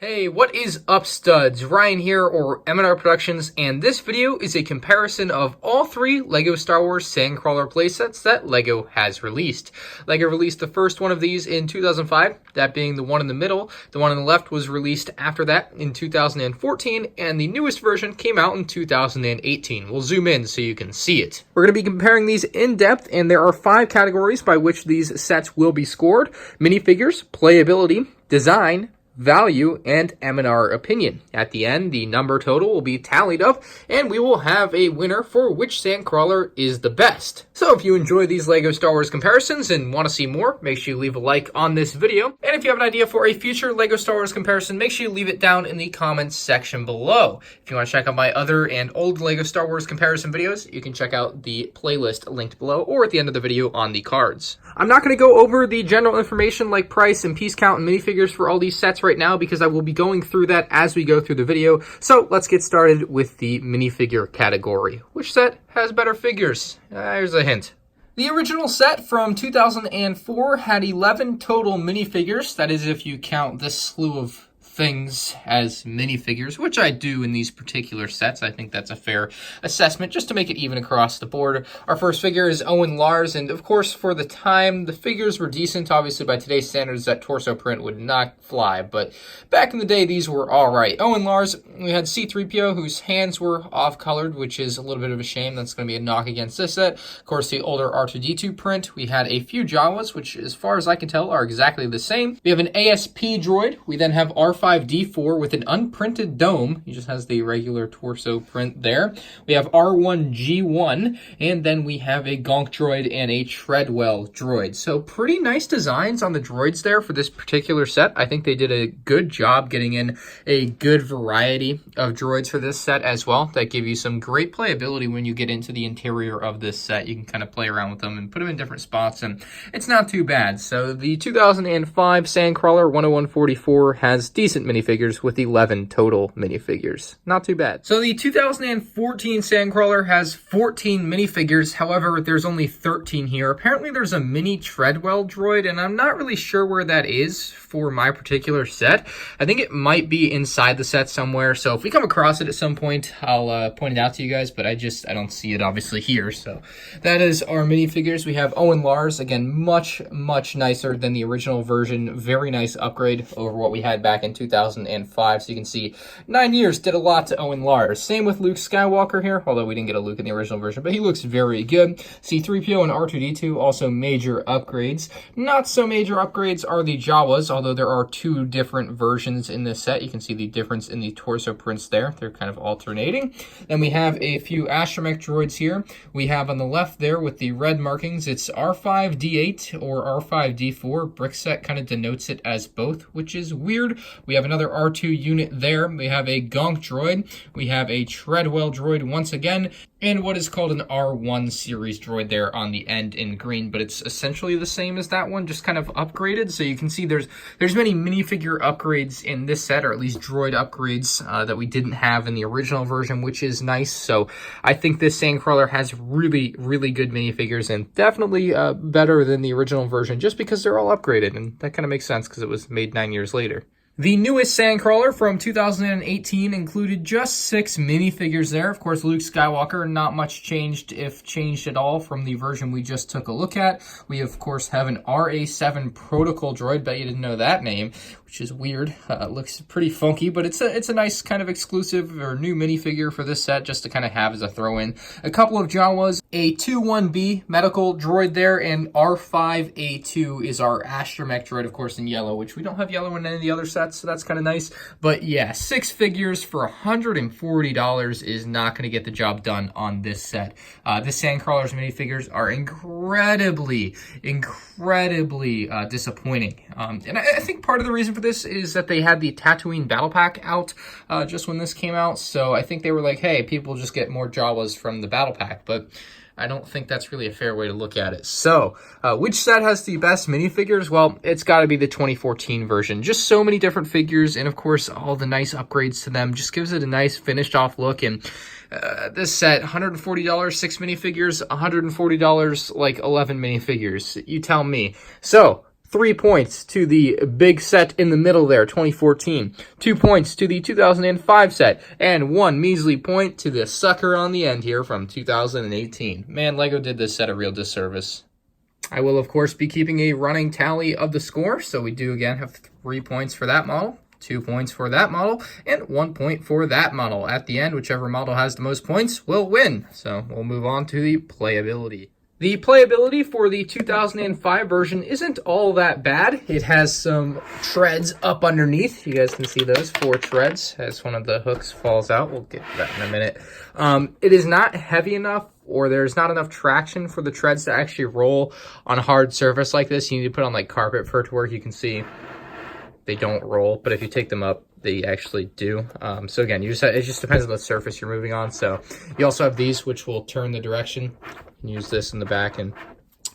Hey, what is up, studs? Ryan here, or MandRproductions, and this video is a comparison of all three LEGO Star Wars Sandcrawler playsets that LEGO has released. LEGO released the first one of these in 2005, that being the one in the middle. The one on the left was released after that in 2014, and the newest version came out in 2018. We'll zoom in so you can see it. We're going to be comparing these in depth, and there are 5 categories by which these sets will be scored: minifigures, playability, design, value, and M&R opinion. At the end, the number total will be tallied up, and we will have a winner for which Sandcrawler is the best. So if you enjoy these LEGO Star Wars comparisons and want to see more, make sure you leave a like on this video. And if you have an idea for a future LEGO Star Wars comparison, make sure you leave it down in the comments section below. If you want to check out my other and old LEGO Star Wars comparison videos, you can check out the playlist linked below or at the end of the video on the cards. I'm not going to go over the general information like price and piece count and minifigures for all these sets right now, because I will be going through that as we go through the video. So let's get started with the minifigure category. Which set has better figures? Here's a hint. The original set from 2004 had 11 total minifigures. That is, if you count this slew of things as minifigures, which I do in these particular sets. I think that's a fair assessment, just to make it even across the board. Our first figure is Owen Lars, and of course, for the time, the figures were decent. Obviously, by today's standards, that torso print would not fly, but back in the day, these were all right. Owen Lars, we had C-3PO, whose hands were off-colored, which is a little bit of a shame. That's going to be a knock against this set. Of course, the older R2-D2 print. We had a few Jawas, which, as far as I can tell, are exactly the same. We have an ASP droid. We then have R5-D4 with an unprinted dome. He just has the regular torso print there. We have R1-G1, and then we have a Gonk droid and a Treadwell droid. So pretty nice designs on the droids there for this particular set. I think they did a good job getting in a good variety of droids for this set as well, that give you some great playability when you get into the interior of this set. You can kind of play around with them and put them in different spots, and it's not too bad. So the 2005 Sandcrawler 10144 has decent minifigures with 11 total minifigures. Not too bad. So the 2014 Sandcrawler has 14 minifigures. However, there's only 13 here. Apparently there's a mini Treadwell droid, and I'm not really sure where that is for my particular set. I think it might be inside the set somewhere. So if we come across it at some point, I'll point it out to you guys, but I don't see it obviously here. So that is our minifigures. We have Owen Lars, again, much nicer than the original version. Very nice upgrade over what we had back in 2005. So you can see 9 years did a lot to Owen Lars. Same with Luke Skywalker here, although we didn't get a Luke in the original version, but he looks very good. C-3PO and R2-D2, also major upgrades. Not so major upgrades are the Jawas, although there are 2 different versions in this set. You can see the difference in the torso prints there. They're kind of alternating. Then we have a few Astromech droids here. We have on the left there with the red markings, it's R5-D8 or R5-D4. Brickset kind of denotes it as both, which is weird. We have another R2 unit there. We have a Gonk droid. We have a Treadwell droid once again, and what is called an R1 series droid there on the end in green, but it's essentially the same as that one, just kind of upgraded. So you can see there's many minifigure upgrades in this set, or at least droid upgrades that we didn't have in the original version, which is nice. So I think this Sandcrawler has really good minifigures, and definitely better than the original version, just because they're all upgraded, and that kind of makes sense because it was made 9 years later. The newest Sandcrawler from 2018 included just 6 minifigures there. Of course, Luke Skywalker, not much changed, if changed at all, from the version we just took a look at. We, of course, have an RA7 Protocol droid. Bet you didn't know that name, which is weird. Looks pretty funky, but it's a nice kind of exclusive or new minifigure for this set, just to kind of have as a throw-in. A couple of Jawas, a 2-1B medical droid there, and R5A2 is our Astromech droid, of course, in yellow, which we don't have yellow in any of the other sets, so that's kind of nice. But yeah, 6 figures for $140 is not going to get the job done on this set. This Sandcrawler's minifigures are incredibly disappointing. And I think part of the reason for this is that they had the Tatooine Battle Pack out just when this came out, so I think they were like, hey, people just get more Jawas from the Battle Pack, but I don't think that's really a fair way to look at it. So, which set has the best minifigures? Well, it's got to be the 2014 version. Just so many different figures, and of course, all the nice upgrades to them just gives it a nice finished off look. And this set, $140, 6 minifigures, $140, like 11 minifigures. You tell me. So, 3 points to the big set in the middle there, 2014. 2 points to the 2005 set. And 1 measly point to the sucker on the end here from 2018. Man, LEGO did this set a real disservice. I will, of course, be keeping a running tally of the score. So we do, again, have 3 points for that model, 2 points for that model, and 1 point for that model. At the end, whichever model has the most points will win. So we'll move on to the playability. The playability for the 2005 version isn't all that bad. It has some treads up underneath. You guys can see those 4 treads as one of the hooks falls out. We'll get to that in a minute. It is not heavy enough, or there's not enough traction for the treads to actually roll on a hard surface like this. You need to put on like carpet for it to work. You can see they don't roll, but if you take them up, they actually do. So again, it just depends on the surface you're moving on. So you also have these, which will turn the direction. Use this in the back, and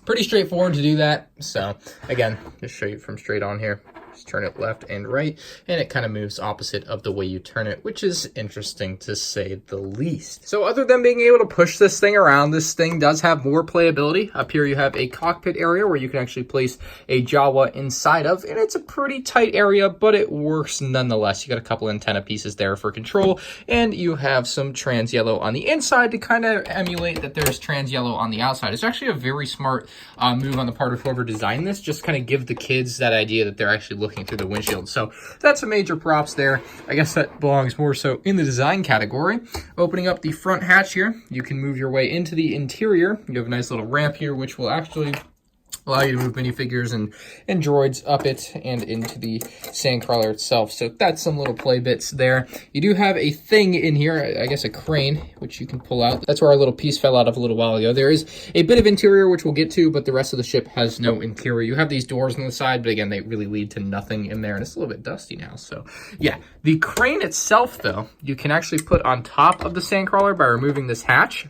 pretty straightforward to do that. So again, just show you from straight on here. Just turn it left and right, and it kind of moves opposite of the way you turn it, which is interesting to say the least. So other than being able to push this thing around, this thing does have more playability. Up here you have a cockpit area where you can actually place a Jawa inside of, and it's a pretty tight area, but it works nonetheless. You got a couple antenna pieces there for control, and you have some trans yellow on the inside to kind of emulate that there's trans yellow on the outside. It's actually a very smart move on the part of whoever designed this, just kind of give the kids that idea that they're actually looking through the windshield. So that's a major props there. I guess that belongs more so in the design category. Opening up the front hatch here, you can move your way into the interior. You have a nice little ramp here, which will actually allow you to move minifigures and droids up it and into the Sandcrawler itself. So that's some little play bits there. You do have a thing in here, I guess a crane, which you can pull out. That's where our little piece fell out of a little while ago. There is a bit of interior, which we'll get to, but the rest of the ship has no interior. You have these doors on the side, but again, they really lead to nothing in there, and it's a little bit dusty now. So yeah, the crane itself, though, you can actually put on top of the Sandcrawler by removing this hatch.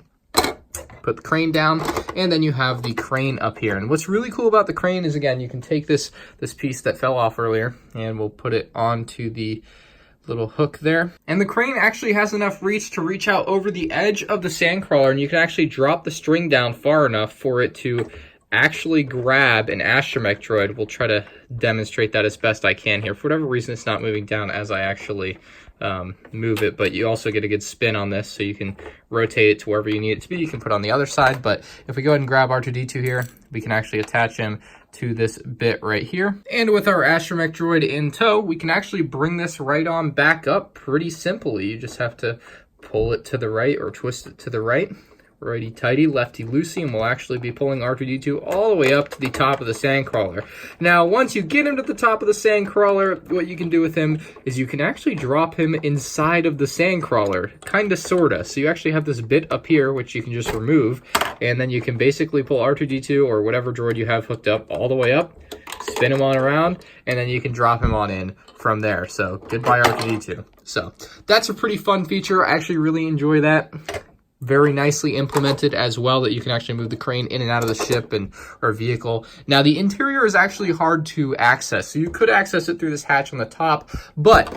Put the crane down, and then you have the crane up here. And what's really cool about the crane is, again, you can take this piece that fell off earlier, and we'll put it onto the little hook there. And the crane actually has enough reach to reach out over the edge of the Sandcrawler, and you can actually drop the string down far enough for it to actually grab an Astromech Droid. We'll try to demonstrate that as best I can here. For whatever reason, it's not moving down as I actually move it, but you also get a good spin on this, so you can rotate it to wherever you need it to be. You can put it on the other side, but if we go ahead and grab R2-D2 here, we can actually attach him to this bit right here. And with our Astromech Droid in tow, we can actually bring this right on back up pretty simply. You just have to pull it to the right or twist it to the right. Righty tighty, lefty loosey, and we'll actually be pulling R2-D2 all the way up to the top of the Sandcrawler. Now, once you get him to the top of the Sandcrawler, what you can do with him is you can actually drop him inside of the Sandcrawler, kinda sorta. So you actually have this bit up here, which you can just remove, and then you can basically pull R2-D2 or whatever droid you have hooked up all the way up, spin him on around, and then you can drop him on in from there. So goodbye R2-D2. So that's a pretty fun feature. I actually really enjoy that. Very nicely implemented as well, that you can actually move the crane in and out of the ship or vehicle. Now, the interior is actually hard to access, so you could access it through this hatch on the top, but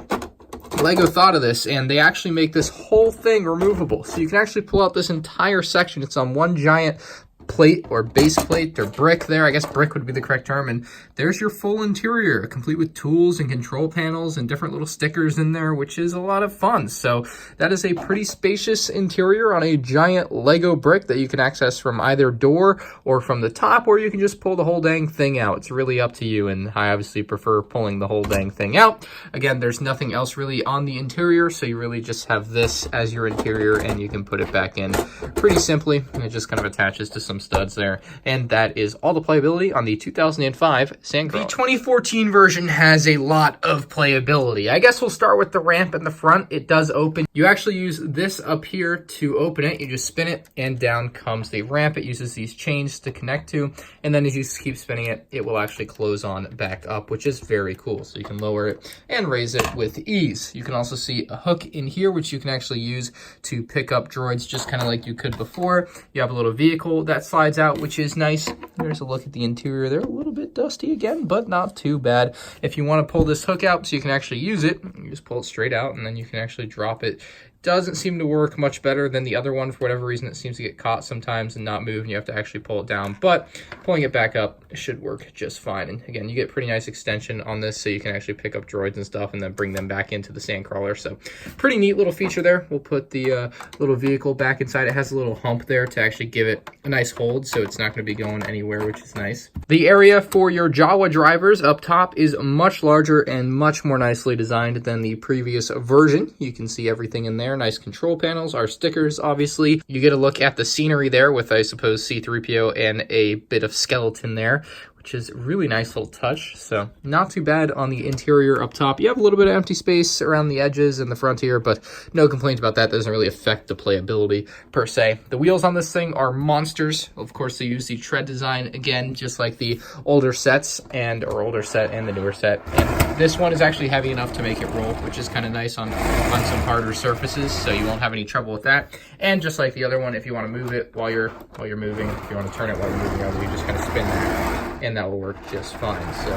LEGO thought of this, and they actually make this whole thing removable. So you can actually pull out this entire section. It's on one giant plate or base plate or brick there. I guess brick would be the correct term. And there's your full interior, complete with tools and control panels and different little stickers in there, which is a lot of fun. So that is a pretty spacious interior on a giant Lego brick that you can access from either door or from the top, or you can just pull the whole dang thing out. It's really up to you, and I obviously prefer pulling the whole dang thing out. Again, there's nothing else really on the interior, so you really just have this as your interior, and you can put it back in pretty simply, and it just kind of attaches to some studs there. And that is all the playability on the 2005 Sandcrawler. The 2014 version has a lot of playability. I guess we'll start with the ramp in the front. It does open. You actually use this up here to open it. You just spin it, and down comes the ramp. It uses these chains to connect to, and then as you keep spinning it, it will actually close on back up, which is very cool. So you can lower it and raise it with ease. You can also see a hook in here, which you can actually use to pick up droids, just kind of like you could before. You have a little vehicle that slides out, which is nice. There's a look at the interior. They're a little bit dusty again, but not too bad. If you want to pull this hook out so you can actually use it, you just pull it straight out, and then you can actually drop it doesn't seem to work much better than the other one. For whatever reason, it seems to get caught sometimes and not move, and you have to actually pull it down. But pulling it back up should work just fine. And again, you get pretty nice extension on this, so you can actually pick up droids and stuff and then bring them back into the Sandcrawler. So pretty neat little feature there. We'll put the little vehicle back inside. It has a little hump there to actually give it a nice hold, so it's not going to be going anywhere, which is nice. The area for your Jawa drivers up top is much larger and much more nicely designed than the previous version. You can see everything in there. Nice control panels, our stickers, obviously. You get a look at the scenery there with, I suppose, C-3PO and a bit of skeleton there, which is a really nice little touch. So not too bad on the interior up top. You have a little bit of empty space around the edges and the front here, but no complaints about that. That doesn't really affect the playability per se. The wheels on this thing are monsters. Of course, they use the tread design again, just like the older sets or older set and the newer set. And this one is actually heavy enough to make it roll, which is kind of nice on some harder surfaces, so you won't have any trouble with that. And just like the other one, if you want to move it while you're moving, if you want to turn it while you're moving, you just kind of spin that, and that will work just fine. So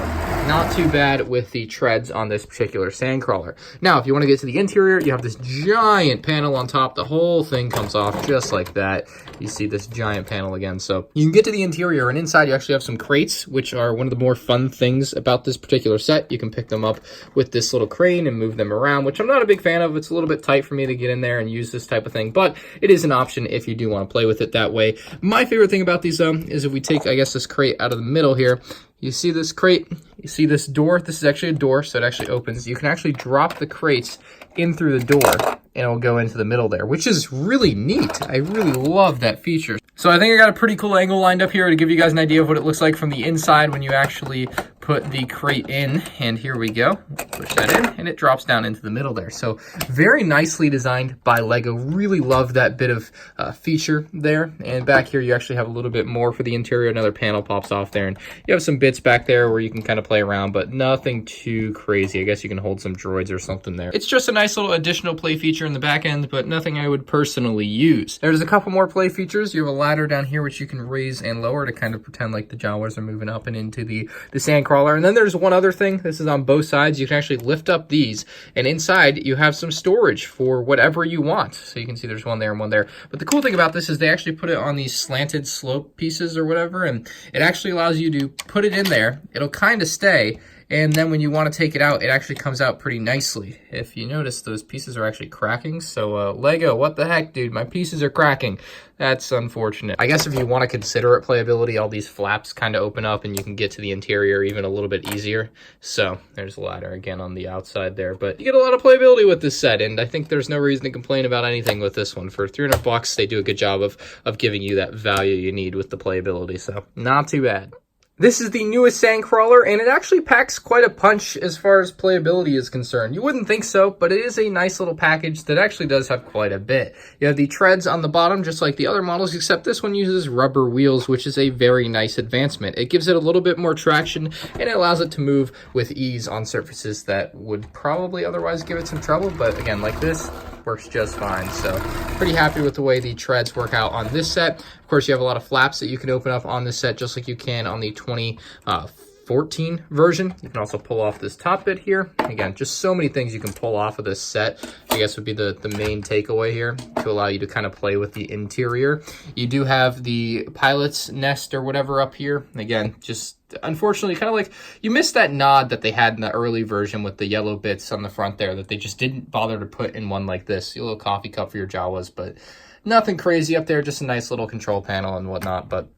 not too bad with the treads on this particular Sandcrawler. Now, if you want to get to the interior, you have this giant panel on top. The whole thing comes off just like that. You see this giant panel again. So you can get to the interior, and inside you actually have some crates, which are one of the more fun things about this particular set. You can pick them up with this little crane and move them around, which I'm not a big fan of. It's a little bit tight for me to get in there and use this type of thing, but it is an option if you do want to play with it that way. My favorite thing about these, though, is if we take, I guess, this crate out of the middle here, you see this crate, you see this door. This is actually a door, so it actually opens. You can actually drop the crates in through the door, and it'll go into the middle there, which is really neat. I really love that feature. So I think I got a pretty cool angle lined up here to give you guys an idea of what it looks like from the inside when you actually put the crate in. And here we go. Push that in, and it drops down into the middle there. So very nicely designed by LEGO. Really love that bit of feature there. And back here, you actually have a little bit more for the interior. Another panel pops off there, and you have some bits back there where you can kind of play around, but nothing too crazy. I guess you can hold some droids or something there. It's just a nice little additional play feature in the back end, but nothing I would personally use. There's a couple more play features. You have a ladder down here, which you can raise and lower to kind of pretend like the Jawas are moving up and into the Sandcrawler. And then there's one other thing. This is on both sides. You can actually lift up these, and inside you have some storage for whatever you want. So you can see there's one there and one there. But the cool thing about this is they actually put it on these slanted slope pieces or whatever, and it actually allows you to put it in there. It'll kind of stay, and then when you want to take it out, it actually comes out pretty nicely. If you notice, those pieces are actually cracking. So LEGO, what the heck, dude? My pieces are cracking. That's unfortunate. I guess if you want to consider it playability, all these flaps kind of open up and you can get to the interior even a little bit easier. So there's a ladder again on the outside there, but you get a lot of playability with this set, and I think there's no reason to complain about anything with this one. For 300 bucks, they do a good job of giving you that value you need with the playability, so not too bad. This is the newest Sandcrawler, and it actually packs quite a punch as far as playability is concerned. You wouldn't think so, but it is a nice little package that actually does have quite a bit. You have the treads on the bottom, just like the other models, except this one uses rubber wheels, which is a very nice advancement. It gives it a little bit more traction, and it allows it to move with ease on surfaces that would probably otherwise give it some trouble, but again, like this, works just fine. So pretty happy with the way the treads work out on this set. Of course, you have a lot of flaps that you can open up on this set, just like you can on the 2014 version. You can also pull off this top bit here. Again, just so many things you can pull off of this set, I guess would be the main takeaway here to allow you to kind of play with the interior. You do have the pilot's nest or whatever up here. Again, just unfortunately, kind of like you missed that nod that they had in the early version with the yellow bits on the front there that they just didn't bother to put in one like this. A little coffee cup for your Jawas, but nothing crazy up there, just a nice little control panel and whatnot. But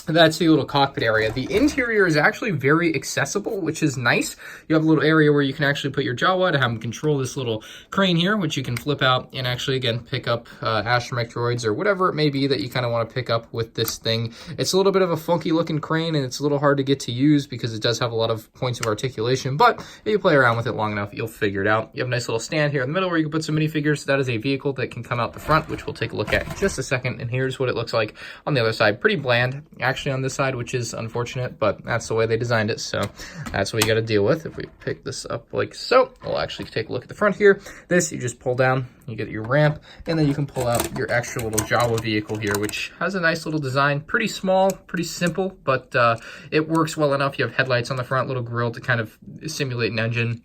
that's the little cockpit area. The interior is actually very accessible, which is nice. You have a little area where you can actually put your Jawa to have them control this little crane here, which you can flip out and actually, again, pick up Astromech Droids or whatever it may be that you kind of want to pick up with this thing. It's a little bit of a funky looking crane, and it's a little hard to get to use because it does have a lot of points of articulation, but if you play around with it long enough, you'll figure it out. You have a nice little stand here in the middle where you can put some minifigures. That is a vehicle that can come out the front, which we'll take a look at in just a second, and here's what it looks like on the other side. Pretty bland, actually, on this side, which is unfortunate, but that's the way they designed it, so that's what you got to deal with. If we pick this up like so, we'll actually take a look at the front here. This, you just pull down, you get your ramp, and then you can pull out your extra little Jawa vehicle here, which has a nice little design. Pretty small, pretty simple, but it works well enough. You have headlights on the front, little grille to kind of simulate an engine.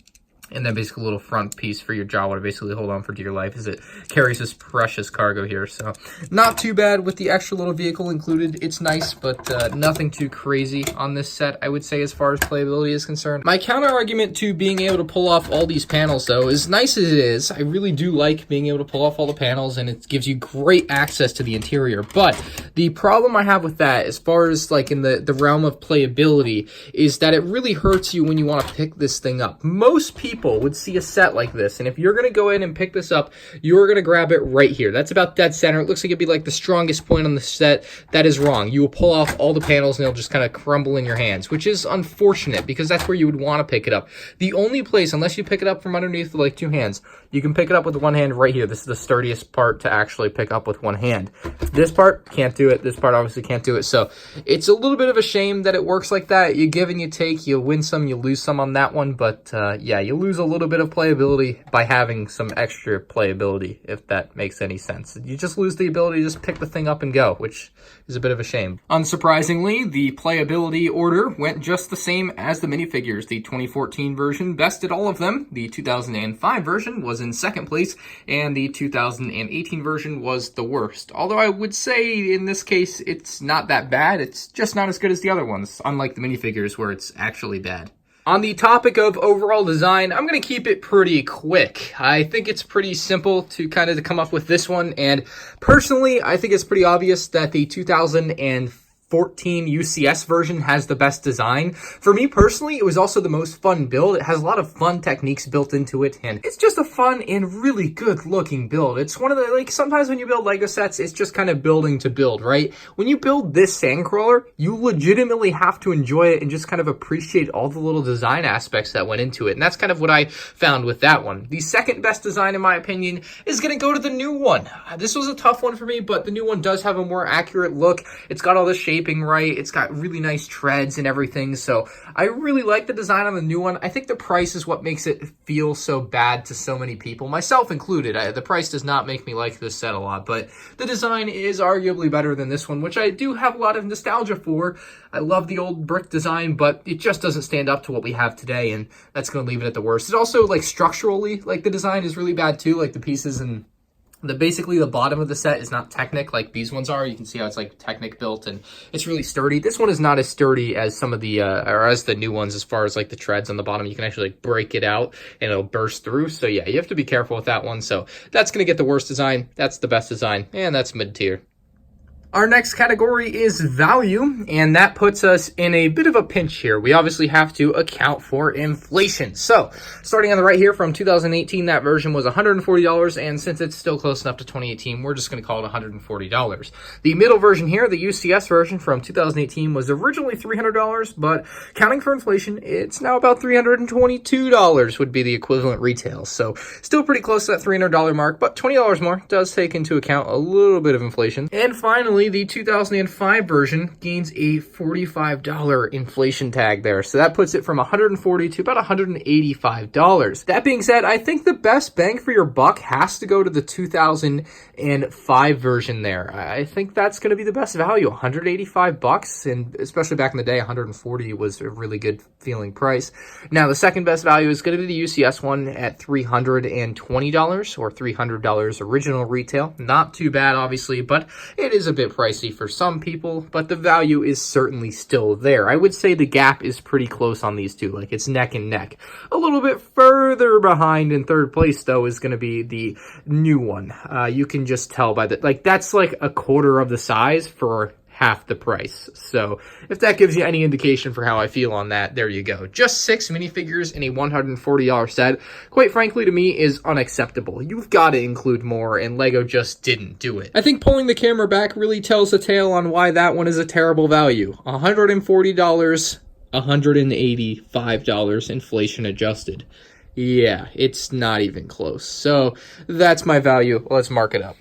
And then basically a little front piece for your Jawa to basically hold on for dear life as it carries this precious cargo here. So not too bad with the extra little vehicle included. It's nice, but nothing too crazy on this set, I would say, as far as playability is concerned. My counter argument to being able to pull off all these panels, though, as nice as it is, I really do like being able to pull off all the panels, and it gives you great access to the interior. But the problem I have with that, as far as like in the realm of playability, is that it really hurts you when you want to pick this thing up. Most people would see a set like this, and if you're going to go in and pick this up, you're going to grab it right here. That's about dead center. It looks like it'd be like the strongest point on the set. That is wrong. You will pull off all the panels and they'll just kind of crumble in your hands, which is unfortunate because that's where you would want to pick it up. The only place, unless you pick it up from underneath with like two hands, you can pick it up with one hand right here. This is the sturdiest part to actually pick up with one hand. This part can't do it. This part obviously can't do it. So it's a little bit of a shame that it works like that. You give and you take. You win some, you lose some on that one. But yeah, you lose a little bit of playability by having some extra playability, if that makes any sense. You just lose the ability to just pick the thing up and go, which is a bit of a shame. Unsurprisingly, the playability order went just the same as the minifigures. The 2014 version bested all of them. The 2005 version was in second place, and the 2018 version was the worst. Although I would say in this case, it's not that bad. It's just not as good as the other ones, unlike the minifigures where it's actually bad. On the topic of overall design, I'm going to keep it pretty quick. I think it's pretty simple to kind of come up with this one, and personally, I think it's pretty obvious that the 2014 UCS version has the best design. For me personally, it was also the most fun build. It has a lot of fun techniques built into it, and it's just a fun and really good looking build. It's one of the, like, sometimes when you build Lego sets, it's just kind of building to build, right? When you build this Sandcrawler, you legitimately have to enjoy it and just kind of appreciate all the little design aspects that went into it, and that's kind of what I found with that one. The second best design, in my opinion, is going to go to the new one. This was a tough one for me, but the new one does have a more accurate look. It's got all the shape right. It's got really nice treads and everything. So I really like the design on the new one. I think the price is what makes it feel so bad to so many people, myself included. The price does not make me like this set a lot, but the design is arguably better than this one, which I do have a lot of nostalgia for. I love the old brick design, but it just doesn't stand up to what we have today, and that's going to leave it at the worst. It also, like, structurally, like, the design is really bad too. Like, the pieces and basically the bottom of the set is not Technic like these ones are. You can see how it's like Technic built, and it's really sturdy. This one is not as sturdy as some of the or as the new ones, as far as like the treads on the bottom. You can actually like break it out and it'll burst through. So yeah, you have to be careful with that one. So that's gonna get the worst design. That's the best design, and that's mid tier. Our next category is value, and that puts us in a bit of a pinch here. We obviously have to account for inflation. So, starting on the right here from 2018, that version was $140, and since it's still close enough to 2018, we're just going to call it $140. The middle version here, the UCS version from 2018, was originally $300, but counting for inflation, it's now about $322 would be the equivalent retail. So, still pretty close to that $300 mark, but $20 more does take into account a little bit of inflation. And finally, the 2005 version gains a $45 inflation tag there. So that puts it from $140 to about $185. That being said, I think the best bang for your buck has to go to the 2005 version there. I think that's going to be the best value, $185, and especially back in the day, $140 was a really good feeling price. Now, the second best value is going to be the UCS one at $320 or $300 original retail. Not too bad, obviously, but it is a bit pricey for some people, but the value is certainly still there. I would say the gap is pretty close on these two, like it's neck and neck. A little bit further behind in third place, though, is going to be the new one. You can just tell by the, like, that's like a quarter of the size for half the price. So if that gives you any indication for how I feel on that, there you go. Just 6 minifigures in a $140 set, quite frankly, to me, is unacceptable. You've got to include more, and LEGO just didn't do it. I think pulling the camera back really tells the tale on why that one is a terrible value. $140, $185 inflation adjusted. Yeah, it's not even close. So that's my value. Let's mark it up.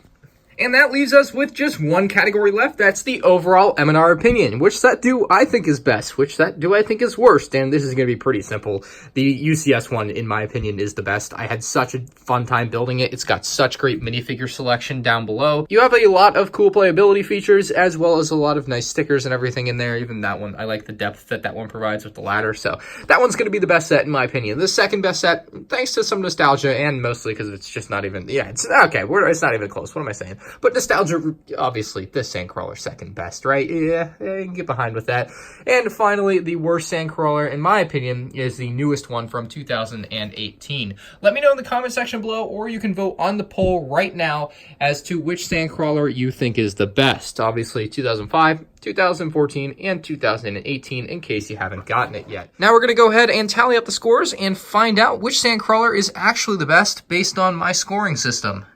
And that leaves us with just one category left. That's the overall M&R opinion. Which set do I think is best? Which set do I think is worst? And this is going to be pretty simple. The UCS one, in my opinion, is the best. I had such a fun time building it. It's got such great minifigure selection down below. You have a lot of cool playability features, as well as a lot of nice stickers and everything in there. Even that one, I like the depth that one provides with the ladder. So that one's going to be the best set, in my opinion. The second best set, thanks to some nostalgia, and mostly because it's just not even, it's okay. It's not even close. What am I saying? But nostalgia, obviously, the Sandcrawler second best, right? Yeah, you can get behind with that. And finally, the worst Sandcrawler, in my opinion, is the newest one from 2018. Let me know in the comment section below, or you can vote on the poll right now as to which Sandcrawler you think is the best. Obviously, 2005, 2014, and 2018, in case you haven't gotten it yet. Now we're going to go ahead and tally up the scores and find out which Sandcrawler is actually the best based on my scoring system.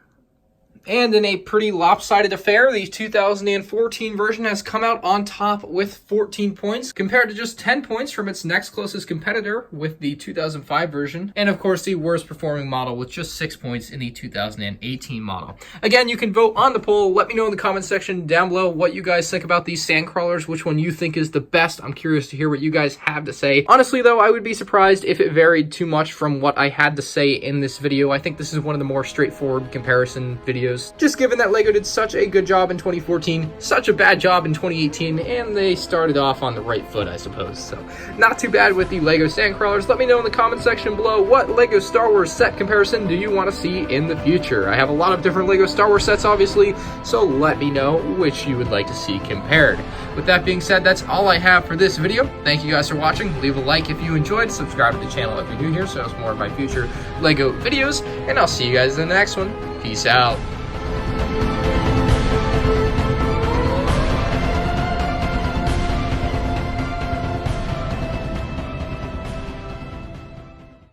And in a pretty lopsided affair, the 2014 version has come out on top with 14 points, compared to just 10 points from its next closest competitor with the 2005 version. And of course, the worst performing model with just 6 points in the 2018 model. Again, you can vote on the poll. Let me know in the comment section down below what you guys think about these Sandcrawlers, which one you think is the best. I'm curious to hear what you guys have to say. Honestly, though, I would be surprised if it varied too much from what I had to say in this video. I think this is one of the more straightforward comparison videos. Just given that LEGO did such a good job in 2014, such a bad job in 2018, and they started off on the right foot, I suppose. So, not too bad with the LEGO Sandcrawlers. Let me know in the comment section below what LEGO Star Wars set comparison do you want to see in the future. I have a lot of different LEGO Star Wars sets, obviously, so let me know which you would like to see compared. With that being said, that's all I have for this video. Thank you guys for watching. Leave a like if you enjoyed. Subscribe to the channel if you're new here so it's more of my future LEGO videos, and I'll see you guys in the next one. Peace out.